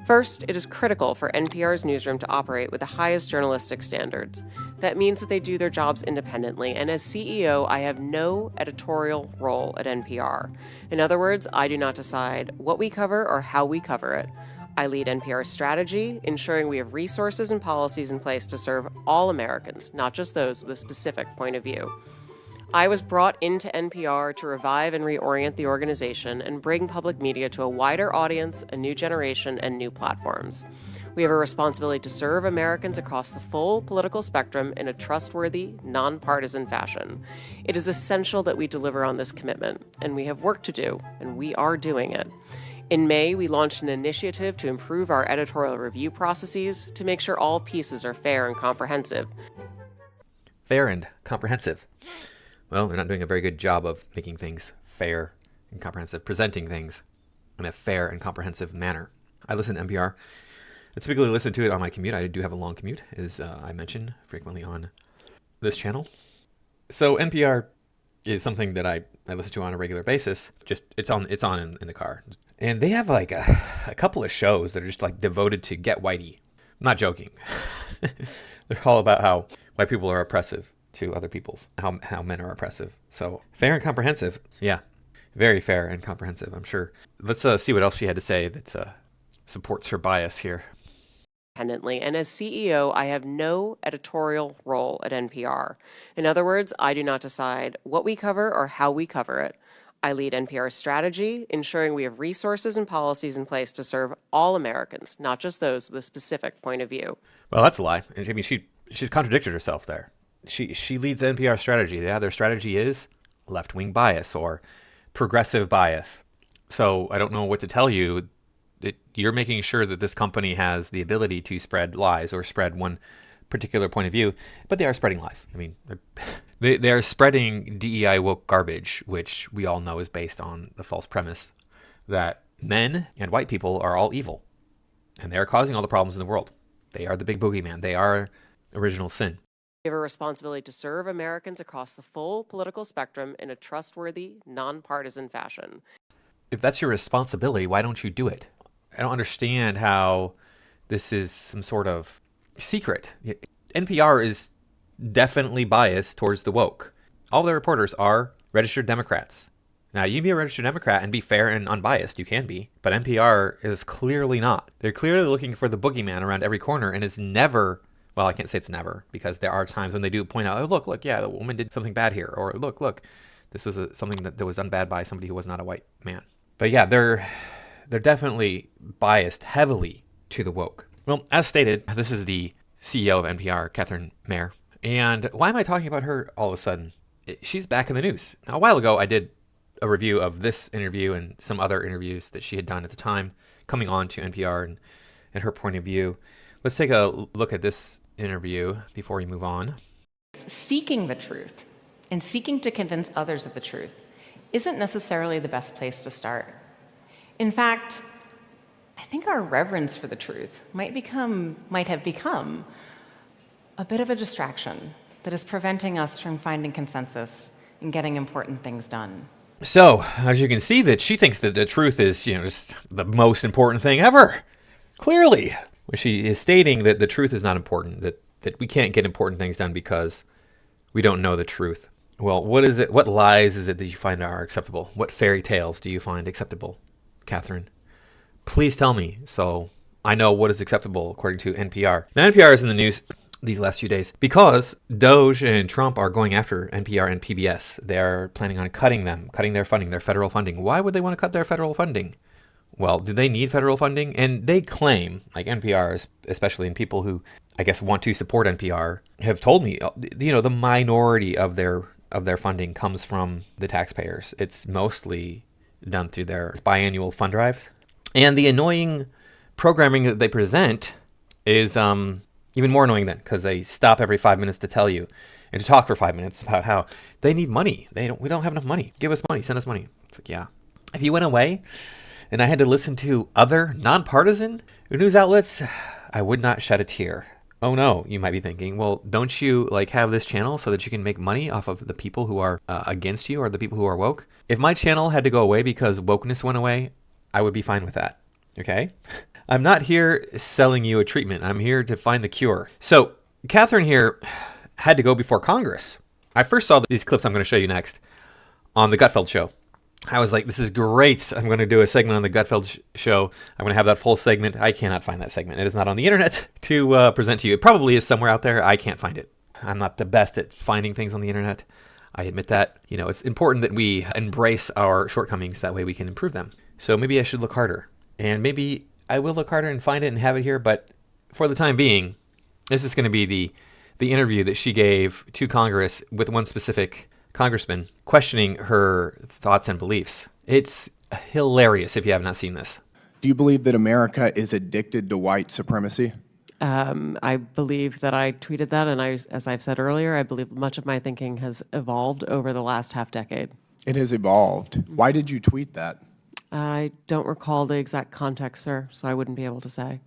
First, it is critical for NPR's newsroom to operate with the highest journalistic standards. That means that they do their jobs independently, and as CEO, I have no editorial role at NPR. In other words, I do not decide what we cover or how we cover it. I lead NPR's strategy, ensuring we have resources and policies in place to serve all Americans, not just those with a specific point of view. I was brought into NPR to revive and reorient the organization and bring public media to a wider audience, a new generation, and new platforms. We have a responsibility to serve Americans across the full political spectrum in a trustworthy, nonpartisan fashion. It is essential that we deliver on this commitment, and we have work to do, and we are doing it. In May, we launched an initiative to improve our editorial review processes to make sure all pieces are fair and comprehensive. Fair and comprehensive. Well, they're not doing a very good job of making things fair and comprehensive, presenting things in a fair and comprehensive manner. I listen to NPR. I typically listen to it on my commute. I do have a long commute, as I mention frequently on this channel. So NPR is something that I listen to on a regular basis. Just it's on in the car. And they have like a couple of shows that are just like devoted to get whitey. I'm not joking. They're all about how white people are oppressive to other people's, how men are oppressive. So fair and comprehensive. Yeah, very fair and comprehensive, I'm sure. Let's see what else she had to say that supports her bias here. Independently, and as CEO, I have no editorial role at NPR. In other words, I do not decide what we cover or how we cover it. I lead NPR's strategy, ensuring we have resources and policies in place to serve all Americans, not just those with a specific point of view. Well, that's a lie. I mean, she's contradicted herself there. She leads NPR strategy. Yeah, their strategy is left-wing bias or progressive bias. So I don't know what to tell you. You're making sure that this company has the ability to spread lies or spread one particular point of view, but they are spreading lies. I mean, they are spreading DEI woke garbage, which we all know is based on the false premise that men and white people are all evil, and they are causing all the problems in the world. They are the big boogeyman. They are original sin. We have a responsibility to serve Americans across the full political spectrum in a trustworthy, nonpartisan fashion. If that's your responsibility, why don't you do it? I don't understand how this is some sort of secret. NPR is definitely biased towards the woke. All their reporters are registered Democrats. Now, you can be a registered Democrat and be fair and unbiased. You can be. But NPR is clearly not. They're clearly looking for the boogeyman around every corner and is never... Well, I can't say it's never, because there are times when they do point out, oh, look, yeah, the woman did something bad here. Or look, this is something that was done bad by somebody who was not a white man. But yeah, they're definitely biased heavily to the woke. Well, as stated, this is the CEO of NPR, Katherine Maher. And why am I talking about her all of a sudden? She's back in the news. Now, a while ago, I did a review of this interview and some other interviews that she had done at the time, coming on to NPR and her point of view. Let's take a look at this interview before we move on. Seeking the truth and seeking to convince others of the truth isn't necessarily the best place to start. In fact, I think our reverence for the truth might have become a bit of a distraction that is preventing us from finding consensus and getting important things done. So, as you can see, that she thinks that the truth is, just the most important thing ever. Clearly. She is stating that the truth is not important, that we can't get important things done because we don't know the truth. Well, what is it? What lies is it that you find are acceptable? What fairy tales do you find acceptable, Katherine? Please tell me so I know what is acceptable according to NPR. Now, NPR is in the news these last few days because DOGE and Trump are going after NPR and PBS. They are planning on cutting their funding, their federal funding. Why would they want to cut their federal funding? Well, do they need federal funding? And they claim, like NPR, especially, and people who, I guess, want to support NPR, have told me, the minority of their funding comes from the taxpayers. It's mostly done through their biannual fund drives. And the annoying programming that they present is even more annoying then, because they stop every 5 minutes to tell you and to talk for 5 minutes about how they need money. We don't have enough money. Give us money. Send us money. It's like, yeah. If you went away and I had to listen to other nonpartisan news outlets, I would not shed a tear. Oh no, you might be thinking, well, don't you have this channel so that you can make money off of the people who are against you or the people who are woke? If my channel had to go away because wokeness went away, I would be fine with that. Okay? I'm not here selling you a treatment. I'm here to find the cure. So Katherine here had to go before Congress. I first saw these clips I'm going to show you next on the Gutfeld show. I was like, this is great. I'm going to do a segment on the Gutfeld show. I'm going to have that full segment. I cannot find that segment. It is not on the internet to present to you. It probably is somewhere out there. I can't find it. I'm not the best at finding things on the internet. I admit that. It's important that we embrace our shortcomings. That way we can improve them. So maybe I should look harder. And maybe I will look harder and find it and have it here. But for the time being, this is going to be the interview that she gave to Congress with one specific congressman questioning her thoughts and beliefs. It's hilarious if you have not seen this. Do you believe that America is addicted to white supremacy? I believe that I tweeted that, and as I've said earlier, I believe much of my thinking has evolved over the last half decade. It has evolved. Why did you tweet that? I don't recall the exact context, sir, so I wouldn't be able to say.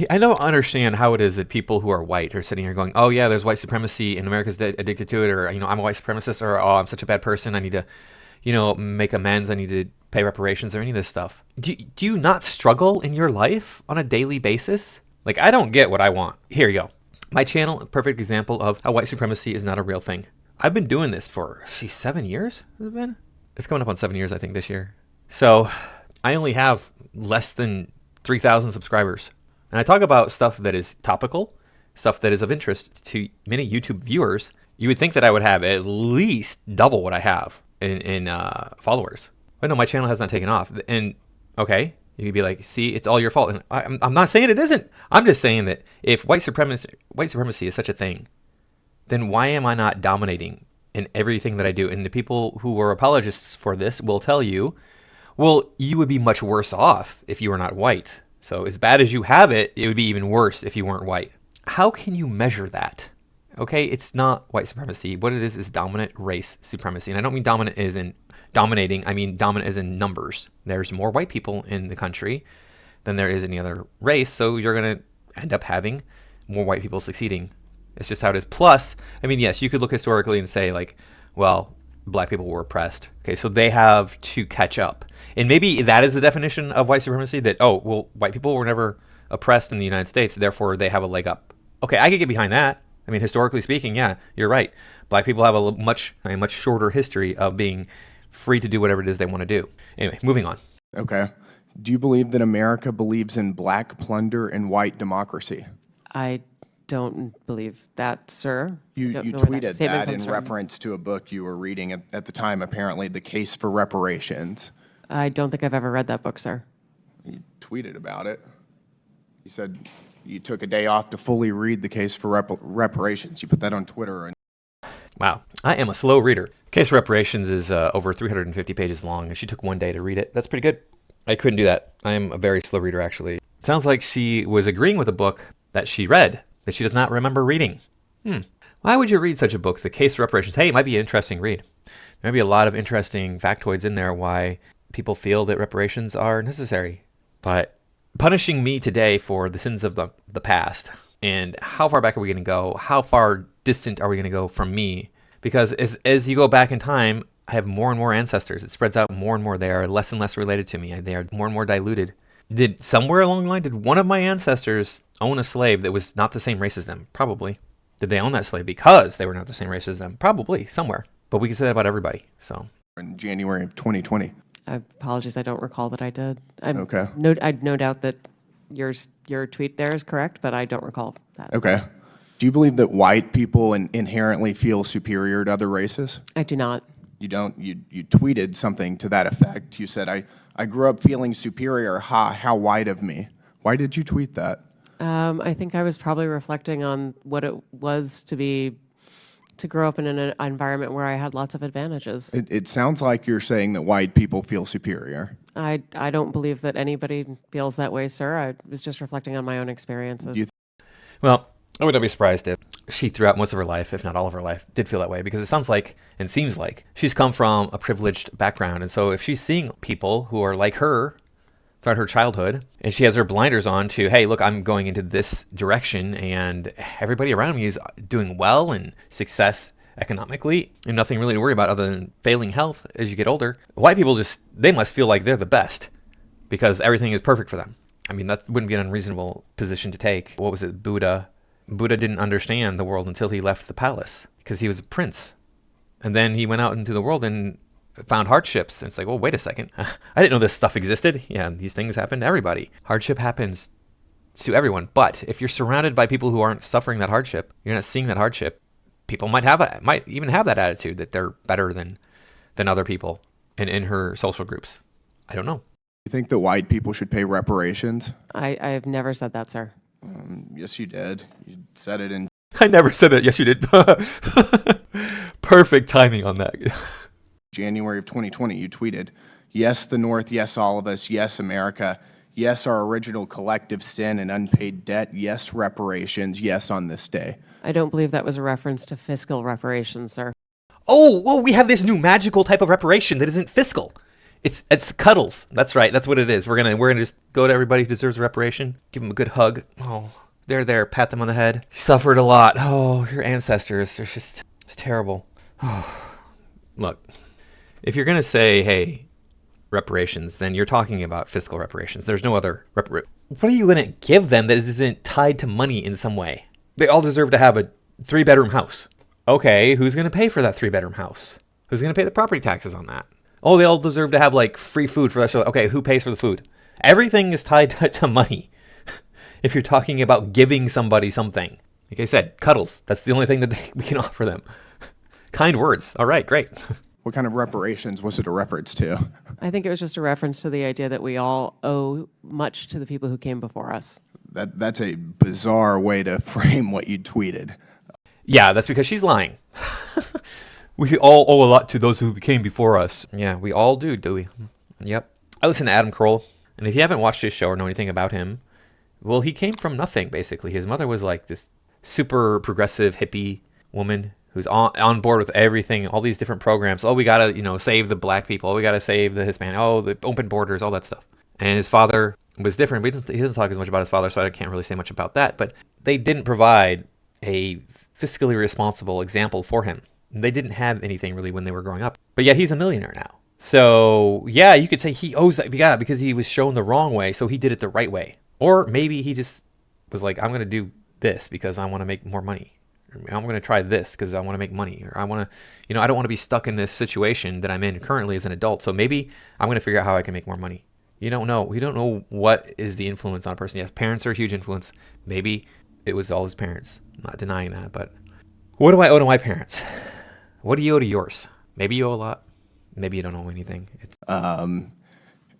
I don't understand how it is that people who are white are sitting here going, oh yeah, there's white supremacy and America's addicted to it, or I'm a white supremacist, or oh, I'm such a bad person, I need to make amends, I need to pay reparations, or any of this stuff. Do you not struggle in your life on a daily basis? Like, I don't get what I want. Here you go. My channel, a perfect example of how white supremacy is not a real thing. I've been doing this for 7 years. Has it been? It's coming up on 7 years, I think, this year. So I only have less than 3,000 subscribers. And I talk about stuff that is topical, stuff that is of interest to many YouTube viewers. You would think that I would have at least double what I have in followers. But no, my channel has not taken off. And okay, you could be like, see, it's all your fault. And I'm not saying it isn't. I'm just saying that if white supremacy is such a thing, then why am I not dominating in everything that I do? And the people who are apologists for this will tell you, well, you would be much worse off if you were not white. So as bad as you have it, it would be even worse if you weren't white. How can you measure that? Okay, it's not white supremacy. What it is dominant race supremacy. And I don't mean dominant as in dominating. I mean dominant as in numbers. There's more white people in the country than there is any other race. So you're going to end up having more white people succeeding. It's just how it is. Plus, I mean, yes, you could look historically and say like, well, black people were oppressed. Okay, so they have to catch up. And maybe that is the definition of white supremacy, that, oh, well, white people were never oppressed in the United States, therefore they have a leg up. Okay, I could get behind that. I mean, historically speaking, yeah, you're right. Black people have a much shorter history of being free to do whatever it is they want to do. Anyway, moving on. Okay. Do you believe that America believes in black plunder and white democracy? I don't believe that, sir. You tweeted that in reference to a book you were reading at the time, apparently, The Case for Reparations. I don't think I've ever read that book, sir. You tweeted about it. You said you took a day off to fully read The Case for Reparations. You put that on Twitter. Wow, I am a slow reader. Case for Reparations is over 350 pages long, and she took one day to read it. That's pretty good. I couldn't do that. I am a very slow reader, actually. It sounds like she was agreeing with a book that she read that she does not remember reading. Why would you read such a book, The Case for Reparations? Hey, it might be an interesting read. There might be a lot of interesting factoids in there why people feel that reparations are necessary. But punishing me today for the sins of the past, and how far back are we going to go? How far distant are we going to go from me? Because as you go back in time, I have more and more ancestors. It spreads out more and more. They are less and less related to me. They are more and more diluted. Did somewhere along the line, did one of my ancestors own a slave that was not the same race as them? Probably. Did they own that slave because they were not the same race as them? Probably, somewhere. But we can say that about everybody. So In January of 2020. Apologies, I don't recall that I did. Okay. I'd no doubt that your tweet there is correct, but I don't recall that. Okay. Do you believe that white people inherently feel superior to other races? I do not. You don't? You tweeted something to that effect. You said, I grew up feeling superior. How white of me. Why did you tweet that? I think I was probably reflecting on what it was to grow up in an environment where I had lots of advantages. It sounds like you're saying that white people feel superior. I don't believe that anybody feels that way, sir. I was just reflecting on my own experiences. Well, I would not be surprised if she, throughout most of her life, if not all of her life, did feel that way, because it sounds like and seems like she's come from a privileged background. And so if she's seeing people who are like her throughout her childhood, and she has her blinders on to, hey, look, I'm going into this direction, and everybody around me is doing well and success economically, and nothing really to worry about other than failing health as you get older. White people they must feel like they're the best because everything is perfect for them. I mean, that wouldn't be an unreasonable position to take. What was it, Buddha? Buddha didn't understand the world until he left the palace because he was a prince. And then he went out into the world and found hardships. And it's like, well, wait a second. I didn't know this stuff existed. Yeah, these things happen to everybody. Hardship happens to everyone. But if you're surrounded by people who aren't suffering that hardship, you're not seeing that hardship, people might even have that attitude that they're better than other people in her social groups. I don't know. You think that white people should pay reparations? I have never said that, sir. Yes, you did. You said it in I never said that. Yes, you did. Perfect timing on that. January of 2020. You tweeted, "Yes, the North. Yes, all of us. Yes, America. Yes, our original collective sin and unpaid debt. Yes, reparations. Yes, on this day." I don't believe that was a reference to fiscal reparations, sir. Oh, we have this new magical type of reparation that isn't fiscal. It's cuddles. That's right. That's what it is. We're gonna just go to everybody who deserves a reparation, give them a good hug. Oh, they're there. Pat them on the head. You suffered a lot. Oh, your ancestors. It's terrible. Oh, look, if you're gonna say, hey, reparations, then you're talking about fiscal reparations. There's no other what are you gonna give them that isn't tied to money in some way? They all deserve to have a 3-bedroom house. Okay, who's gonna pay for that 3-bedroom house? Who's gonna pay the property taxes on that? Oh, they all deserve to have like free food for that. Okay, who pays for the food? Everything is tied to money. If you're talking about giving somebody something, like I said, cuddles. That's the only thing that we can offer them. Kind words. All right, great. What kind of reparations was it a reference to? I think it was just a reference to the idea that we all owe much to the people who came before us. That's a bizarre way to frame what you tweeted. Yeah, that's because she's lying. We all owe a lot to those who came before us. Yeah, we all do we? Yep. I listen to Adam Carolla, and if you haven't watched his show or know anything about him, well, he came from nothing, basically. His mother was like this super progressive hippie woman who's on board with everything, all these different programs. Oh, we got to, save the black people. Oh, we got to save the Hispanic. Oh, the open borders, all that stuff. And his father was different. He doesn't talk as much about his father, so I can't really say much about that. But they didn't provide a fiscally responsible example for him. They didn't have anything really when they were growing up. But yeah, he's a millionaire now. So yeah, you could say he owes that because he was shown the wrong way, so he did it the right way. Or maybe he just was like, I'm going to do this because I want to make more money. I'm going to try this because I want to make money. Or I want to, I don't want to be stuck in this situation that I'm in currently as an adult. So maybe I'm going to figure out how I can make more money. You don't know. We don't know what is the influence on a person. Yes, parents are a huge influence. Maybe it was all his parents. I'm not denying that. But what do I owe to my parents? What do you owe to yours? Maybe you owe a lot. Maybe you don't owe anything.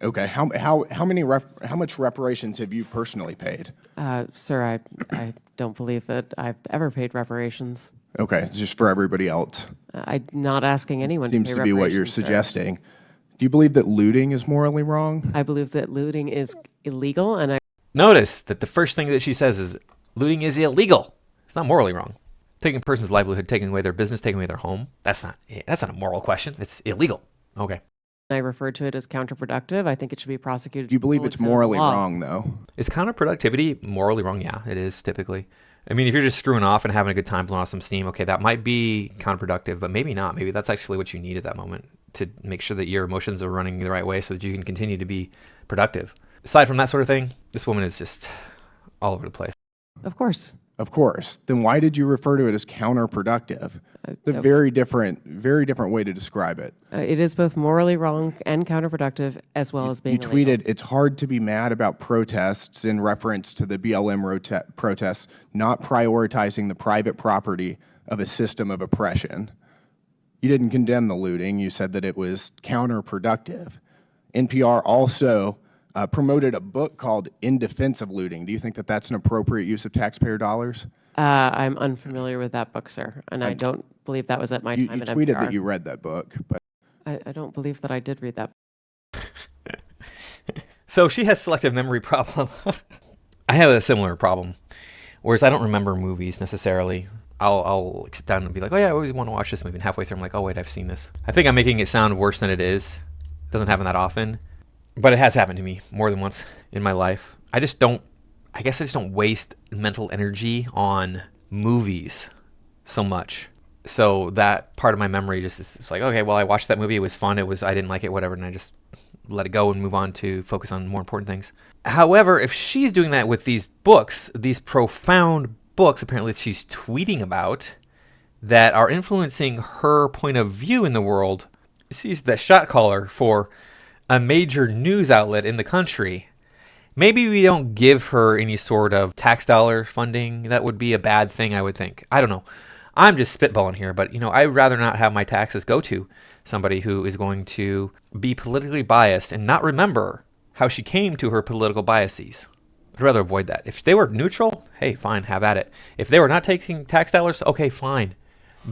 Okay. How much reparations have you personally paid? Sir, I don't believe that I've ever paid reparations. Okay, it's just for everybody else. I'm not asking anyone Seems to pay to be what you're reparations, sir. suggesting. Do you believe that looting is morally wrong? I believe that looting is illegal, and I Notice that the first thing that she says is looting is illegal. It's not morally wrong. Taking a person's livelihood, taking away their business, taking away their home, that's not a moral question. It's illegal. Okay. referred to it as counterproductive. I think it should be prosecuted. Do you believe it's morally wrong, though? Is counterproductivity morally wrong? Yeah, it is typically. I mean, if you're just screwing off and having a good time, blowing off some steam, okay, that might be counterproductive, but maybe not. Maybe that's actually what you need at that moment to make sure that your emotions are running the right way so that you can continue to be productive. Aside from that sort of thing, this woman is just all over the place. Of course. Of course. Then why did you refer to it as counterproductive? It's a very different way to describe it. It is both morally wrong and counterproductive, as well as being You illegal. tweeted, "It's hard to be mad about protests," in reference to the BLM protests, not prioritizing the private property of a system of oppression. You didn't condemn the looting. You said that it was counterproductive. NPR also promoted a book called In Defense of Looting. Do you think that that's an appropriate use of taxpayer dollars? I'm unfamiliar with that book, sir, and I don't believe that was at my You time at tweeted NPR. that you read that book, but I don't believe that I did read that. So she has selective memory problem. I have a similar problem, whereas I don't remember movies necessarily. I'll sit down and be like, oh yeah, I always want to watch this movie. And halfway through, I'm like, oh wait, I've seen this. I think I'm making it sound worse than it is. It doesn't happen that often, but it has happened to me more than once in my life. I guess I just don't waste mental energy on movies so much. So that part of my memory just is like, okay, well, I watched that movie. It was fun. I didn't like it, whatever. And I just let it go and move on to focus on more important things. However, if she's doing that with these books, these profound books apparently that she's tweeting about that are influencing her point of view in the world, she's the shot caller for a major news outlet in the country. Maybe we don't give her any sort of tax dollar funding. That would be a bad thing, I would think. I don't know. I'm just spitballing here, but I'd rather not have my taxes go to somebody who is going to be politically biased and not remember how she came to her political biases. I'd rather avoid that. If they were neutral, hey, fine, have at it. If they were not taking tax dollars, okay, fine.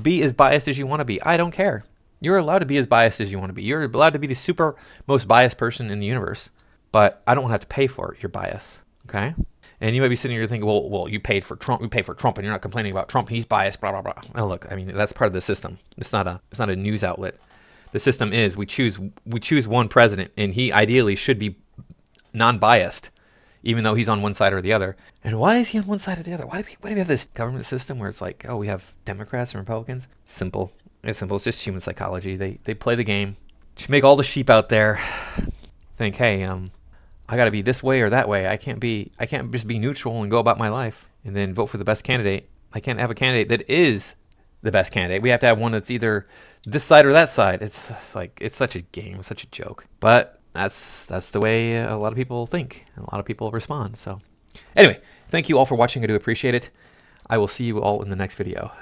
Be as biased as you want to be. I don't care. You're allowed to be as biased as you want to be. You're allowed to be the super most biased person in the universe. But I don't want to have to pay for your bias, okay? And you might be sitting here thinking, well, you paid for Trump. You pay for Trump, and you're not complaining about Trump. He's biased, blah, blah, blah. Well, look, I mean, that's part of the system. It's not a news outlet. The system is we choose one president, and he ideally should be non-biased, even though he's on one side or the other. And why is he on one side or the other? Why do we have this government system where it's like, oh, we have Democrats and Republicans? Simple. It's simple. It's just human psychology. They play the game. Just make all the sheep out there think, hey, I got to be this way or that way. I can't just be neutral and go about my life and then vote for the best candidate. I can't have a candidate that is the best candidate. We have to have one that's either this side or that side. It's such a game, such a joke. But that's the way a lot of people think and a lot of people respond. So anyway, thank you all for watching. I do appreciate it. I will see you all in the next video.